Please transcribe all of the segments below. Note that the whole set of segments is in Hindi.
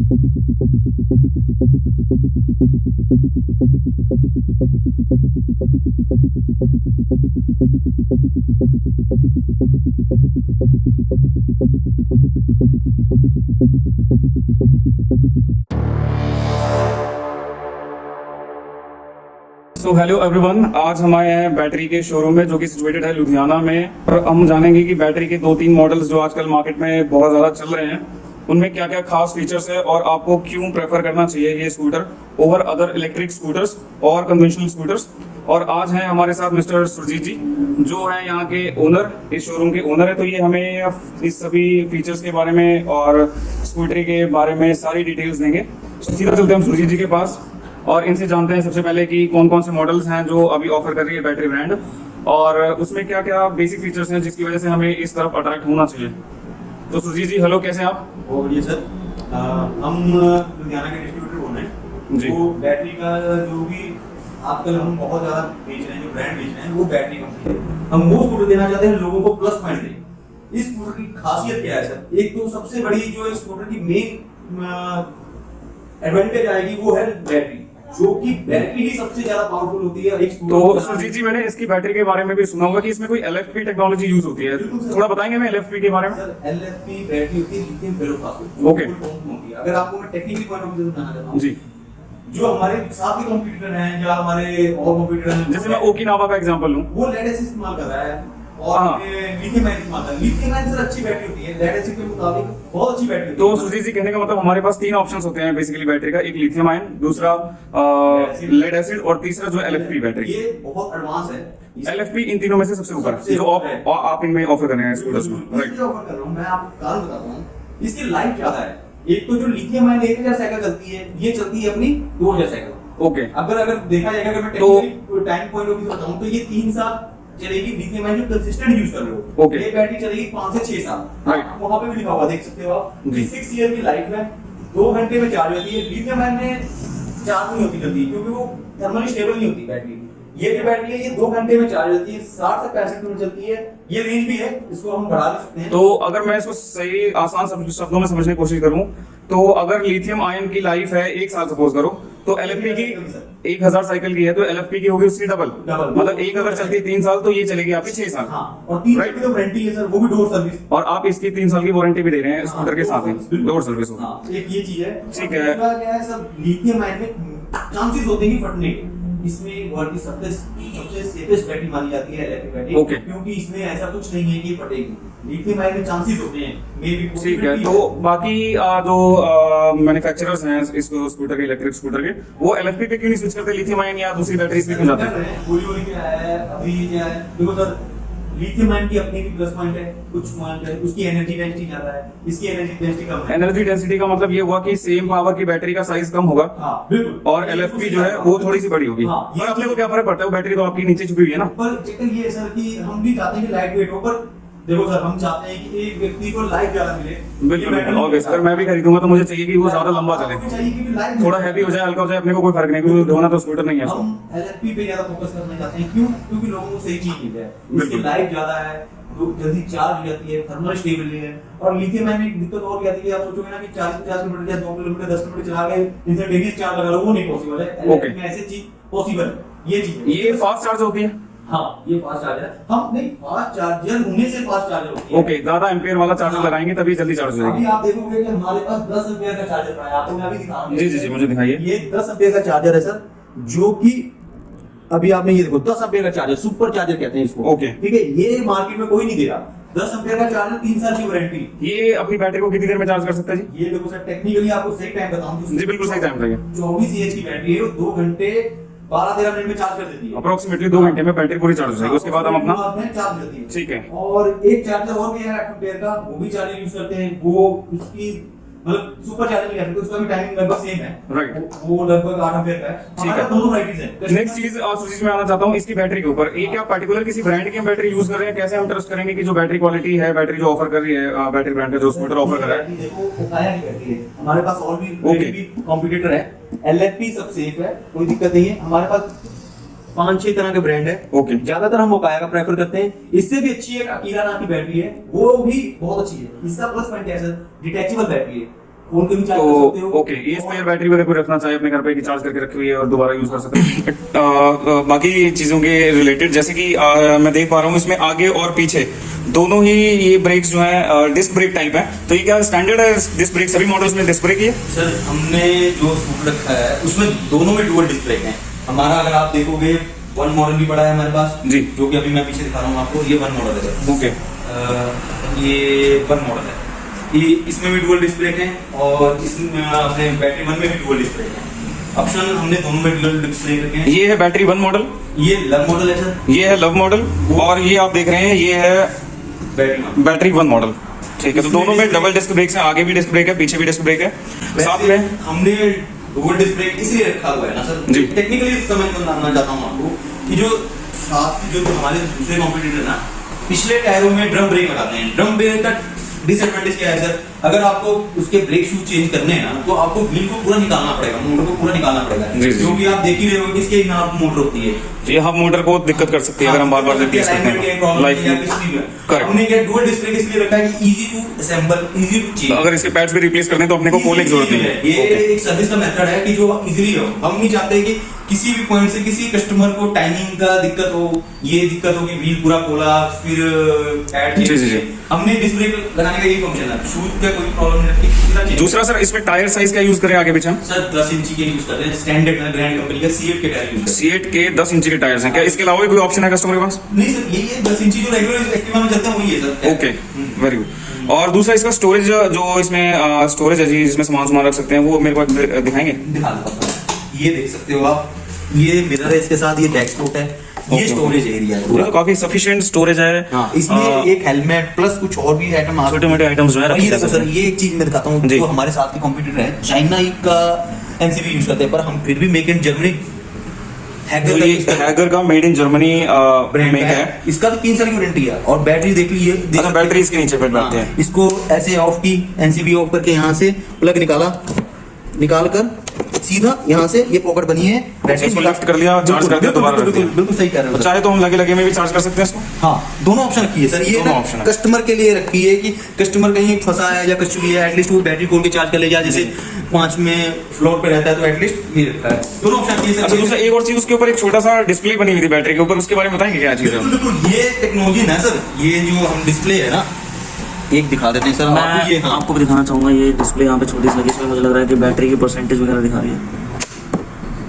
सो हेलो एवरीवन, आज हम आए हैं बैटरी के शोरूम में जो कि सिचुएटेड है लुधियाना में। और हम जानेंगे कि बैटरी के 2-3 मॉडल्स जो आजकल मार्केट में बहुत ज़्यादा चल रहे हैं उनमें क्या क्या खास फीचर्स है और आपको क्यों प्रेफर करना चाहिए ये scooter over other electric scooters और कन्वेंशनल स्कूटर्स। और आज हैं हमारे साथ मिस्टर सुरजीत जी जो है यहाँ के ओनर, इस शोरूम के ओनर है। तो ये हमें इस सभी फीचर्स के बारे में और स्कूटरी के बारे में सारी डिटेल्स देंगे। तो सीधा चलते हैं हम सुरजीत जी के पास और इनसे जानते हैं सबसे पहले कि कौन कौन से मॉडल्स हैं जो अभी ऑफर कर रही है बैटरी ब्रांड और उसमें क्या क्या बेसिक फीचर्स हैं जिसकी वजह से हमें इस तरफ अट्रैक्ट होना चाहिए। तो सुरजीत जी हेलो, कैसे हैं आप? बहुत बढ़िया सर। हम लुधियाना के डिस्ट्रीब्यूटर बोल रहे हैं जी। तो बैटरी का जो भी आजकल हम बहुत ज्यादा बेच रहे हैं, जो ब्रांड बेच रहे हैं वो बैटरी कंपनी है। हम वो स्कूटर देना चाहते हैं, लोगों को प्लस पॉइंट दें। इस स्कूटर की खासियत क्या है सर? एक तो सबसे बड़ी जो इस स्कूटर की मेन एडवांटेज आएगी वो है बैटरी, जो कि बैटरी ही सबसे ज्यादा पावरफुल होती है एक तो सुरजीत जी मैंने इसकी बैटरी के बारे में भी सुना होगा कि इसमें कोई LFP टेक्नोलॉजी यूज होती है, थोड़ा बताएंगे हमें LFP के बारे में? सर LFP बैटरी होती है लिथियम फेरोफॉस्फेट। ओके। अगर आपको मैं टेक्निकली पॉइंट ऑफ व्यू से बताना चाहता हूं जी, जो हमारे साथ के कंप्यूटर हैं या हमारे और कंप्यूटर हैं, जैसे मैं ओकिनावा का एग्जांपल लूं, वो लेड एसिड इस्तेमाल कर रहा है और हाँ। लिथियम आयन इस्तेमाल कर रहा है। लिथियम आयन से अच्छी बैटरी होती है, लेड एसिड के मुकाबले बहुत अच्छी बैटरी होती तो है। सुरजीत जी कहने का मतलब हमारे पास 3 ऑप्शंस होते हैं बेसिकली बैटरी का, एक लिथियम आयन, दूसरा लेड एसिड और तीसरा जो LFP बैटरी। ये बहुत एडवांस है। LFP इन तीनों में से सबसे ऊपर है जो आप इनमें ऑफर कर रहे हैं स्कूटर्स में, राइट? इसलिए ऑफर कर रहा हूं, मैं आपको कारण बताता हूं। इसकी लाइफ ज्यादा है। एक तो जो लिथियम आयन 1000 साइकिल चलती है, ये चलती है अपनी 2000 साइकिल। ओके। अगर देखा जाएगा, अगर मैं technically time point of view से बताऊं तो ये 3 साल चलेगी लिथियम आयन जो कंसिस्टेंट यूज कर रहे हो। ओके। ये बैटरी चलेगी 5 से 6 साल। राइट। वहां पे भी लिखा हुआ देख सकते हो आप, जी। 6 ईयर की लाइफ है, 2 घंटे में चार्ज होती है। लिथियम आयन में चार्ज नहीं होती जल्दी क्योंकि वो थर्मली स्टेबल नहीं होती बैटरी। ये जो बैटरी है ये 2 घंटे में चार्ज होती है, 60 से 65 किलोमीटर चलती है। ये रेंज भी है, इसको हम बढ़ा भी सकते हैं। तो अगर मैं इसको सही आसान शब्दों में समझने की कोशिश करूं तो अगर लिथियम आयन की लाइफ है 1 साल सपोज करो, तो LFP की 1000 साइकिल की है तो LFP की होगी उसकी डबल। मतलब एक अगर चलती है 3 साल तो ये चलेगी आपकी 6 साल। हाँ, और 3 साल की तो वारंटी है सर, वो भी डोर सर्विस। और आप इसकी 3 साल की वारंटी भी दे रहे हैं स्कूटर के साथ में, डोर सर्विस होगी। हाँ, एक ये चीज है। ठीक है। दूसरा क्या है सर, लिथियम आयन में चांसेस होते हैं कि फटने के। इसमें वर्ल्ड की सबसे सेफेस्ट बैटरी मानी जाती है LFP बैटरी। ओके। क्योंकि इसमें ऐसा कुछ नहीं है कि फटेगी। लिथियम आयन में चांसेस होते हैं, मे बी। ठीक है। तो बाकी जो मैन्युफैक्चरर्स हैं इस स्कूटर के, इलेक्ट्रिक स्कूटर के, वो LFP पे क्यों नहीं स्विच करते, लिथियम आयन या दूसरी बैटरी पे क्यों जाते हैं? गोली क्या है अभी क्या है, देखो सर, लिथियम आयन की अपनी भी प्लस पॉइंट है, कुछ पॉइंट है। उसकी एनर्जी डेंसिटी ज्यादा है, इसकी एनर्जी डेंसिटी कम है। एनर्जी डेंसिटी का मतलब ये हुआ कि सेम पावर की बैटरी का साइज कम होगा। हाँ, बिल्कुल। और LFP जो है वो थोड़ी सी बड़ी होगी। हाँ, पर अपने को क्या फर्क पड़ता है, वो बैटरी तो आपकी नीचे छुपी हुई है ना। पर चक्कर ये है सर कि हम भी चाहते हैं कि लाइट वेट हो, पर देखो सर, हम चाहते हैं कि एक व्यक्ति को लाइफ ज्यादा मिले। बिल्कुल ऑब्वियस, अगर मैं भी खरीदूंगा तो मुझे चाहिए कि वो ज्यादा लंबा चले, चाहिए कि लाइफ थोड़ा हैवी हो जाए, हल्का हो जाए, अपने को कोई फर्क नहीं, क्योंकि ढोना तो स्कूटर नहीं है उसको। हम LFP पे ज्यादा फोकस करना चाहते हैं। क्यों? क्योंकि लोगों को सही चीज मिल जाए। इसकी बिल्कुल। लाइफ ज्यादा है, जल्दी चार्ज हो जाती है, थर्मल स्टेबल है। और लिथियम आयन में एक दिक्कत और क्या आती है, आप सोचोगे ना कि 40-50 किलोमीटर या 2 किलोमीटर 10 किलोमीटर चला गए, इंस्टेंटेनियस चार्ज लगा लो, वो नहीं पॉसिबल है। ओके। LFP में ऐसी चीज पॉसिबल है। ये चीज ये फास्ट चार्ज होती है? हाँ, ये फास्ट चार्जर है। हम नहीं, फास्ट चार्जर होने से फास्ट चार्जर होती है। ओके, ज्यादा एम्पियर वाला चार्जर लगाएंगे तभी जल्दी चार्ज हो अभी जाएगी। आप देखोगे कि हमारे पास 10 एम्पियर का चार्जर पड़ा है, आपको मैं अभी दिखा रहा हूं। जी जी जी, मुझे दिखाइए। ये 10 एम्पियर का चार्जर है सर, जो कि अभी आपने ये देखो 10 एम्पियर का चार्जर, सुपर चार्जर कहते हैं इसको। ओके। ठीक है, ये मार्केट में कोई नहीं दे रहा। 10 एम्पियर का चार्जर, 3 साल की वारंटी। ये अपनी बैटरी को कितनी देर में चार्ज कर सकता है जी? ये देखो सर, टेक्निकली आपको सही टाइम बताऊं जी बिल्कुल सही टाइम चाहिए। 24 एच की बैटरी है, 2 घंटे 12-13 मिनट में चार्ज कर देती है। अप्रोक्सीमेटली 2 घंटे में बैटरी पूरी चार्ज हो जाएगी, उसके बाद हम अपना चार्ज करती है। ठीक है। और एक चार्जर और भी है 8 एम्पियर का, वो भी चार्जर यूज करते हैं। वो उसकी मतलब सुपर चार्जर नहीं कहते, उसका भी टाइमिंग लगभग सेम है। राइट। वो लगभग 8 एम्पियर का है। ठीक है। हमारे पास दोनों वैरायटीज हैं। नेक्स्ट चीज सुजीत मैं आना चाहता हूँ इसकी बैटरी के ऊपर। एक क्या पर्टिकुलर किसी ब्रांड की हम बैटरी यूज कर रहे हैं, कैसे हम ट्रस्ट करेंगे कि जो बैटरी क्वालिटी है, बैटरी जो ऑफर कर रही है, बैटरी ब्रांड का जो स्कूटर ऑफर कर रहा है? देखो ओकाया की बैटरी है, हमारे पास और ओके। भी कॉम्पिटिटर है। LFP सब सेफ है, कोई दिक्कत नहीं है। हमारे पास 5-6 तरह के ब्रांड है। ओके। ज्यादातर हम ओकाया का प्रेफर करते हैं। इससे भी अच्छी एक अकीरा नाम की बैटरी है, वो भी बहुत अच्छी है। इसका प्लस पॉइंट क्या है सर, डिटैचेबल बैटरी है। खोल के भी चार्ज तो कर सकते हो। ओके, ये स्पेयर बैटरी वगैरह कोई रखना चाहे अपने घर पे कि चार्ज करके रखी हुई है और दोबारा यूज कर सकते हैं। बाकी चीज़ों के रिलेटेड जैसे कि मैं देख पा रहा हूँ इसमें आगे और पीछे दोनों ही ये ब्रेक्स जो है डिस्क ब्रेक टाइप है, तो ये क्या स्टैंडर्ड है डिस्क ब्रेक? सभी मॉडल्स में डिस्क ब्रेक ही है? सर हमने जो स्कूटर रखा है उसमें दोनों में डुअल डिस्क ब्रेक है हमारा। अगर आप देखोगे वन मॉडल भी पड़ा है हमारे पास जी, जो कि अभी मैं पीछे दिखा रहा हूँ आपको, ये वन मॉडल है सर। ओके, ये वन मॉडल है, ये इसमें भी डुअल डिस्क ब्रेक है और इसमें अपने बैटरी वन में भी डुअल डिस्क ब्रेक है। ऑप्शन हमने दोनों में डुअल डिस्क ब्रेक रखे हैं। ये है बैटरी वन मॉडल, ये लव मॉडल है सर, ये है लव मॉडल, और ये आप देख रहे हैं ये है battery one. Battery one model. ठीक है, तो दोनों में डबल डिस्क ब्रेक है, आगे भी डिस्क ब्रेक है, पीछे भी डिस्क ब्रेक है, साथ में हमने डुअल डिस्क ब्रेक इसलिए रखा हुआ है ना सर, जी। टेक्निकली समझ को जानना चाहता हूँ आपको कि जो साथ जो हमारे दूसरे कॉम्पिटिटर ना पिछले टायरों में ड्रम ब्रेक लगाते हैं। ड्रम ब्रेक का डिसएडवांटेज क्या है सर, अगर आपको उसके ब्रेक शूज चेंज करने हैं ना तो आपको व्हील को पूरा निकालना पड़ेगा, मोटर को पूरा निकालना पड़ेगा, जी, जी। क्योंकि आप देख ही रहे हो कि इसके यहाँ मोटर होती है, ये हब मोटर को दिक्कत कर सकती है अगर हम बार बार रिप्लेस करते हैं लाइफ में। Correct. हमने क्या डुअल डिस्क ब्रेक इसलिए रखा है कि easy to assemble, easy to change. अगर इसके पैड्स भी रिप्लेस करने हैं तो अपने को खोलने की जरूरत नहीं है। ये एक सर्विस का मेथड है कि जो इजीली हो। हम नहीं चाहते कि किसी भी पॉइंट से किसी कस्टमर को टाइमिंग का दिक्कत हो, ये दिक्कत हो कि व्हील पूरा खोला फिर पैड जी, जी, जी। हमने डिस्क ब्रेक लगाने का यही फंक्शन है, शूज का कोई प्रॉब्लम नहीं रखी, सीधा चेंज। दूसरा सर, इसमें टायर साइज क्या यूज करें आगे पीछे? सर 10 इंची के यूज करते हैं, स्टैंडर्ड ग्रैंड कंपनी का सीएट के टायर यूज करते सीएट के 10 इंच के टायर्स हैं, क्या इसके अलावा भी कोई ऑप्शन है कस्टमर के पास? हैं। नहीं सर, यही है 10 इंची जो रेगुलर एक्टिवा में चलते हैं वही है सर। Okay, very good. और दूसरा इसका स्टोरेज जो इसमें स्टोरेज है जी, जिसमें सामान रख सकते हैं, वो मेरे को दिखाएंगे? दिखा देता हूं। ये देख सकते हो आप, ये मिरर है इसके साथ, ये बैक स्पोर्ट है, ये Okay. स्टोरेज एरिया है ये पूरा। तो काफी सफिशिएंट स्टोरेज है। हाँ, इसमें एक हेलमेट प्लस कुछ और भी आइटम आ छोटे मोटे आइटम्स जो है और ये रखे जा देखो सकते सर, हैं। ये एक चीज मैं दिखाता हूँ जी। जो हमारे साथ के कॉम्पिटिटर है, चाइना का एनसीबी यूज करते हैं, पर हम फिर भी मेक इन जर्मनी तो ये हैगर का made in Germany brand make है। इसका तो 3 साल की वारंटी है और बैटरी देख लीजिए। अच्छा, बैटरी इसके नीचे फिट बैठते हैं। इसको ऐसे ऑफ की, एनसीबी ऑफ करके यहाँ से प्लग निकाल कर सीधा यहाँ से ये पॉकेट बनी है, इसको लेफ्ट कर लिया, चार्ज कर दिया, दोबारा रख दिया। बिल्कुल सही कह रहे हो और सर। चाहे तो हम लगे में भी चार्ज कर सकते हैं इसको। हाँ, दोनों ऑप्शन रखी है सर। ये दोनों ना option है। कस्टमर के लिए रखी है कि कस्टमर कहीं फंसा है या कुछ भी है, एटलीस्ट वो बैटरी खोल के चार्ज कर ले जाए, जैसे 5 में फ्लोर पे रहता है तो एटलीस्ट ये रखा है। दोनों ऑप्शन रखी है अच्छा, सर। दूसरा एक और चीज, उसके ऊपर एक छोटा सा डिस्प्ले बनी हुई थी बैटरी के ऊपर, उसके बारे में बताएंगे क्या चीज है? बिल्कुल बिल्कुल, ये टेक्नोलॉजी है सर। ये जो हम डिस्प्ले है ना, एक दिखा देते हैं सर आपको। ये मैं आपको भी दिखाना चाहूंगा, ये डिस्प्ले यहाँ पे छोटी सी लगी है, इसमें मुझे लग रहा है कि बैटरी की परसेंटेज वगैरह दिखा रही है।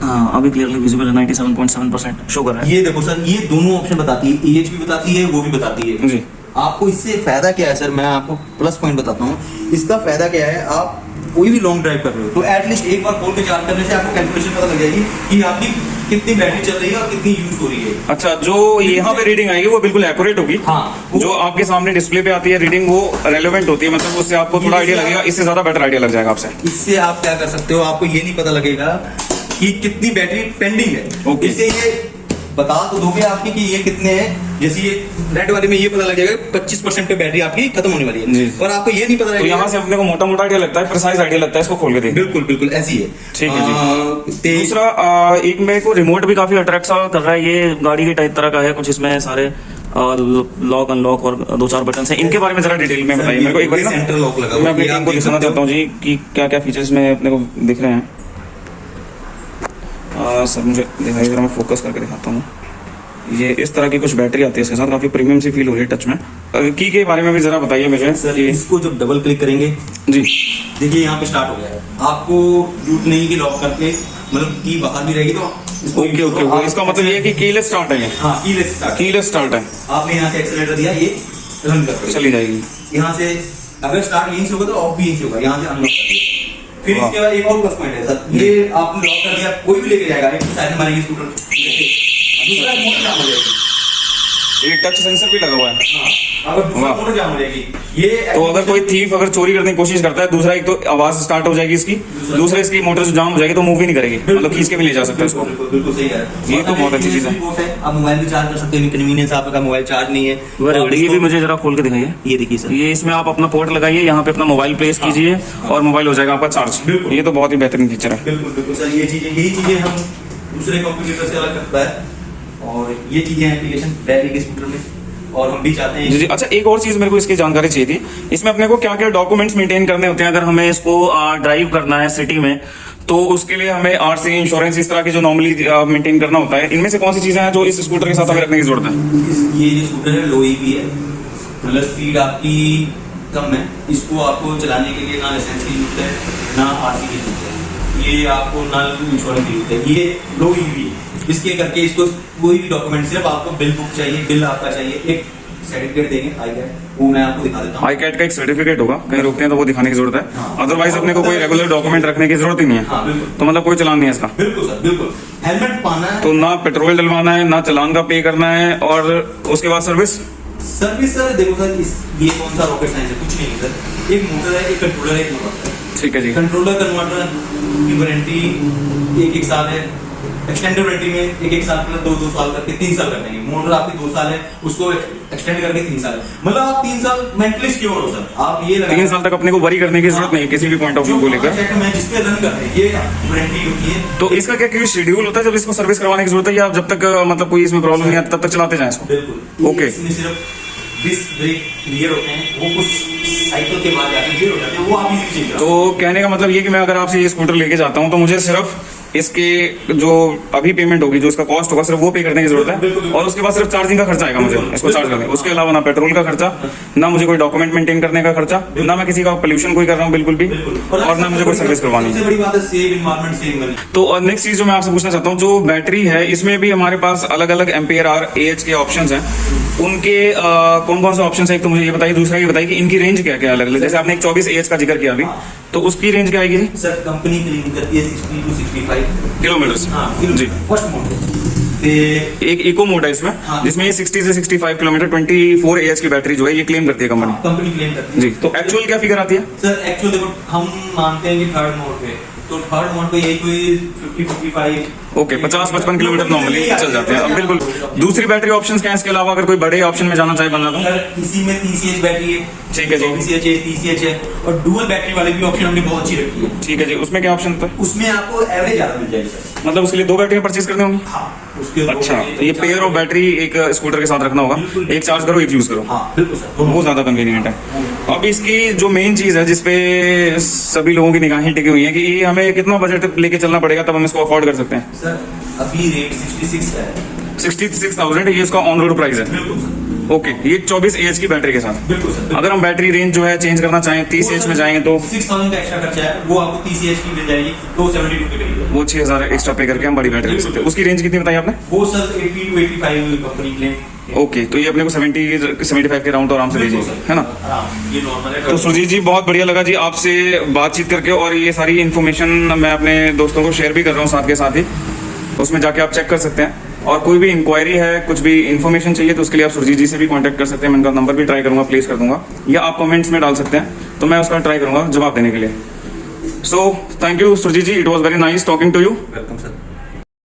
हाँ, अभी क्लियरली विजिबल है, 97.7% शो कर रहा है। ये देखो सर, ये दोनों ऑप्शन बताती है, EH भी बताती है, वो भी बताती है जी। आपको। इससे फायदा क्या है सर, मैं आपको प्लस पॉइंट बताता हूँ। इसका फायदा क्या है, आप कोई भी लॉन्ग ड्राइव कर रहे हो तो एटलीस्ट एक बार खोल के चार्ज करने से आपको कैलकुलेशन पता लग जाएगी कि आपकी कितनी बैटरी चल रही है और कितनी यूज हो रही है। अच्छा, जो यहाँ पे रीडिंग आएगी वो बिल्कुल एक्यूरेट होगी। हाँ, जो आपके सामने डिस्प्ले पे आती है रीडिंग, वो रेलेवेंट होती है, मतलब उससे आपको थोड़ा आइडिया लगेगा, इससे ज्यादा बेटर आइडिया लग जाएगा आपसे। इससे आप क्या कर सकते हो, आपको ये नहीं पता लगेगा कि कितनी बैटरी पेंडिंग है। Okay. इससे ये बता तो दोगे आपकी कि ये कितने हैं। जैसे ये रेड वाले में ये पता लगेगा 25% पे बैटरी आपकी खत्म होने वाली जी। है, और आपको ये नहीं पता तो लगेगा। यहाँ से अपने को मोटा मोटा आइडिया लगता है, प्रिसाइज आइडिया लगता है इसको खोल के देखिए। बिल्कुल बिल्कुल ऐसी है। ठीक है जी। तेज दूसरा एक मेरे को रिमोट भी काफी अट्रैक्ट सा कर रहा है, ये गाड़ी के टाइप तरह का है कुछ, इसमें सारे लॉक अनलॉक और 2-4 बटन हैं। इनके बारे में जरा डिटेल में बताइए मेरे को एक बार ना। सेंट्रल लॉक लगा हुआ मैं अपनी है, टीम आप को देख दिखाना सकते हो। चाहता हूँ जी कि क्या क्या फीचर्स में अपने को दिख रहे हैं। सर मुझे दिखाइए जरा, मैं फोकस करके दिखाता हूँ। ये इस तरह की कुछ बैटरी आती है इसके साथ, काफी प्रीमियम सी फील हो रही है टच में। की के बारे में भी जरा बताइए मुझे सर ये। इसको जब डबल क्लिक करेंगे, जी, देखिए यहाँ पे स्टार्ट हो गया है। आपको जरूरत नहीं कि लॉक करके, मतलब की बाहर भी रहेगी तो इसको ओके ओके ओके, इसका मतलब ये है कि कीलेस स्टार्ट है ये। हाँ, कीलेस स्टार्ट। कीलेस स्टार्ट है, आपने यहाँ से एक्सीलरेटर दिया, ये रन कर चली जाएगी। यहाँ से अगर स्टार्ट यहीं से होगा तो ऑफ भी यहीं से होगा, यहाँ से अनलॉक कर दिया। फिर इसके बाद एक और प्लस पॉइंट है सर, ये आपने लॉक कर दिया, कोई भी लेके जाएगा, एक साइड में मारेगी स्कूटर, दूसरा मोटर जाम हो जाएगी। ये टच सेंसर भी लगा हुआ है। हाँ, अगर दूसरा वाह। मोटर जाम हो जाएगी, ये तो अगर कोई थीफ अगर चोरी करने की कोशिश करता है, दूसरा एक तो आवाज स्टार्ट हो जाएगी इसकी, दूसरा इसकी मोटर जो जाम हो जाएगी तो मूव ही नहीं करेगी, मतलब खींच के भी ले जा सकता है इसको। बिल्कुल सही है। ये तो बहुत अच्छी चीज़ है। आप मोबाइल भी चार्ज कर सकते हैं, कन्वीनियंस आपका मोबाइल चार्ज नहीं है। वेरी गुड, ये भी मुझे जरा खोल के दिखाइए। ये देखिए सर, ये इसमें आप अपना पोर्ट लगाइए, यहाँ पे अपना मोबाइल प्लेस कीजिए और मोबाइल हो जाएगा आपका चार्ज। बिल्कुल। ये तो बहुत ही बेहतरीन फीचर है। बिल्कुल बिल्कुल सर, ये चीजें, यही चीजें हम दूसरे कंप्यूटर से अलग करता है, और ये चीजें एप्लीकेशन बैटरी के स्कूटर में और हम भी चाहते हैं जी जी। अच्छा, एक और चीज मेरे को इसकी जानकारी चाहिए थी, इसमें अपने को क्या क्या डॉक्यूमेंट्स मेंटेन करने होते हैं अगर हमें इसको ड्राइव करना है सिटी में, तो उसके लिए हमें आरसी, इंश्योरेंस, इस तरह की जो नॉर्मली मेंटेन करना होता है, इनमें से कौन सी चीजें हैं जो इस स्कूटर के साथ हमें रखने की जरूरत है? ये जो स्कूटर है लो ईवी है, मतलब स्पीड आपकी कम है, इसको आपको चलाने के लिए ना लाइसेंस की जरूरत है ना आरसी की जरूरत है, ये आपको ना इंश्योरेंस की जरूरत है, ये लो ईवी है। इसके करके इसको कोई भी डॉक्यूमेंट, सिर्फ आपको बिल बुक चाहिए, बिल आपका चाहिए, एक सर्टिफिकेट देंगे आई कैट, वो मैं आपको दिखा देता हूँ। आई कैट का एक सर्टिफिकेट होगा, कहीं रुकते हैं तो वो दिखाने की जरूरत है, हाँ। अदरवाइज अपने को कोई रेगुलर डॉक्यूमेंट रखने की जरूरत ही नहीं है। हाँ बिल्कुल, तो मतलब कोई चलान नहीं है इसका? बिल्कुल सर बिल्कुल। हेलमेट पाना है तो ना पेट्रोल डलवाना है, ना चलान का पे करना है, और उसके बाद सर्विस? सर्विस सर देखो सर, ये कौन सा रॉकेट साइंस है, कुछ नहीं है सर, एक मोटर है, एक कंट्रोलर है, एक मोटर है। ठीक है जी। कंट्रोलर कन्वर्टर की वारंटी 1 साल है, एक्सटेंडेड वारंटी में 1 साल प्लस 2 साल करके 3 साल कर देंगे। मोटर आपकी 2 साल है, उसको एक्सटेंड करके 3 साल है, मतलब आप 3 साल मेंटली सिक्योर हो सर। आप ये 3 साल तक अपने को वरी करने की जरूरत नहीं है किसी भी पॉइंट ऑफ व्यू को लेकर। मैं जिस पे रन कर रहे हैं ये वारंटी होती है। तो इसका क्या कोई शेड्यूल होता है जब इसको सर्विस करवाने की जरूरत है, या आप जब तक मतलब कोई इसमें प्रॉब्लम नहीं आती तब तक चलाते जाएं इसको? बिल्कुल। ओके। इसमें सिर्फ डिस्क ब्रेक क्लियर होते हैं, वो कुछ साइकिल के बाद जाके क्लियर हो जाते हैं, वो आप इजीली चेक तो कहने का मतलब ये कि मैं अगर आपसे ये स्कूटर लेके जाता हूँ तो मुझे सिर्फ इसके जो अभी पेमेंट होगी, जो इसका कॉस्ट होगा, सिर्फ वो पे करने की जरूरत है, बिल्कुल। और उसके बाद सिर्फ चार्जिंग का खर्चा आएगा मुझे इसको चार्ज करने। उसके अलावा ना पेट्रोल का खर्चा, ना मुझे कोई डॉक्यूमेंट मेंटेन करने का खर्चा, ना मैं किसी का पोल्यूशन कोई कर रहा हूँ बिल्कुल भी, और ना मुझे कोई सर्विस करवानी है। सबसे बड़ी बात है सेव एनवायरनमेंट, सेव मनी। तो नेक्स्ट चीज जो मैं आपसे पूछना चाहता हूँ, जो बैटरी है इसमें भी हमारे पास अलग अलग एम्पियर आर एच के ऑप्शंस हैं, उनके कौन कौन से ऑप्शन है, एक तो मुझे ये बताइए, दूसरा ये बताइए कि इनकी रेंज क्या क्या अलग अलग, जैसे आपने एक 24 एच का जिक्र किया अभी, तो उसकी रेंज क्या आएगी जी? सर कंपनी क्लेम करती है 60 to 65 किलोमीटर। हाँ जी। फर्स्ट मॉडल ते एक इको मोड है इसमें, हाँ। जिसमें ये 60 से 65 किलोमीटर 24 एच की बैटरी जो है ये क्लेम करती है कंपनी। कंपनी क्लेम करती है जी। तो एक्चुअल क्या फिगर आती है? सर एक्चुअल देखो, हम मानते हैं कि थर्ड मोड पे, तो थर्ड मोड पे यही कोई 50-55 ओके, 50-55 किलोमीटर नॉर्मली चल जाते हैं। अब बिल्कुल दूसरी बैटरी ऑप्शंस क्या है इसके अलावा, अगर कोई बड़े ऑप्शन में जाना चाहे बंदा तो? सर इसी में 30H बैटरी है, ठीक है जी। 24H है, 30H है, और डुअल बैटरी वाले भी ऑप्शन हमने बहुत अच्छी रखी है। ठीक है जी। उसमें क्या ऑप्शन होता है? उसमें आपको एवरेज ज्यादा मिल जाएगी सर। मतलब उसके लिए 2 बैटरी परचेज करनी होंगी? हाँ उसके दो अच्छा, बैटरी, तो ये पेयर ऑफ बैटरी एक स्कूटर के साथ रखना होगा, बिल्कुल। एक चार्ज करो एक यूज करो, हाँ बिल्कुल सर, दोनों। वो ज्यादा कन्वीनियंट है। अब इसकी जो मेन चीज है जिसपे सभी लोगों की निगाहें टिकी हुई है कि ये हमें कितना बजट लेके चलना पड़ेगा तब हम इसको अफोर्ड कर सकते हैं? सर अभी रेट 66 है। 66,000 ये इसका ऑन रोड प्राइस है। बिल्कुल सर, ओके, ये 24 एच की बैटरी के साथ। बिल्कुल सर। अगर हम बैटरी रेंज जो है चेंज करना चाहें 30 एच में जाएंगे तो 6000 का एक्स्ट्रा खर्चा है, वो आपको 30H की मिल जाएगी, तो 72 के करीब। वो 6,000 एक्स्ट्रा पे करके हम बड़ी बैटरी ले सकते हैं। उसकी रेंज कितनी बताई आपने? वो sir 80 to 85 company claim. Okay, तो ये अपने को 70-75 के राउंड तो आराम से ले जाएगी, है ना? आराम, ये नॉर्मल है। तो सुरजीत जी बहुत बढ़िया लगा जी आपसे बातचीत करके, और ये सारी इन्फॉर्मेशन मैं अपने दोस्तों को शेयर भी कर रहा हूँ साथ के साथ ही, उसमें जाके आप चेक कर सकते हैं। और कोई भी इंक्वायरी है, कुछ भी इन्फॉर्मेशन चाहिए तो उसके लिए आप सुरजीत जी से भी कांटेक्ट कर सकते हैं। मैं उनका नंबर भी ट्राई करूंगा, प्लेस कर दूंगा, या आप कमेंट्स में डाल सकते हैं तो मैं उसका ट्राई करूंगा जवाब देने के लिए। So thank you Surjeet ji, it was very nice talking to you. Welcome sir.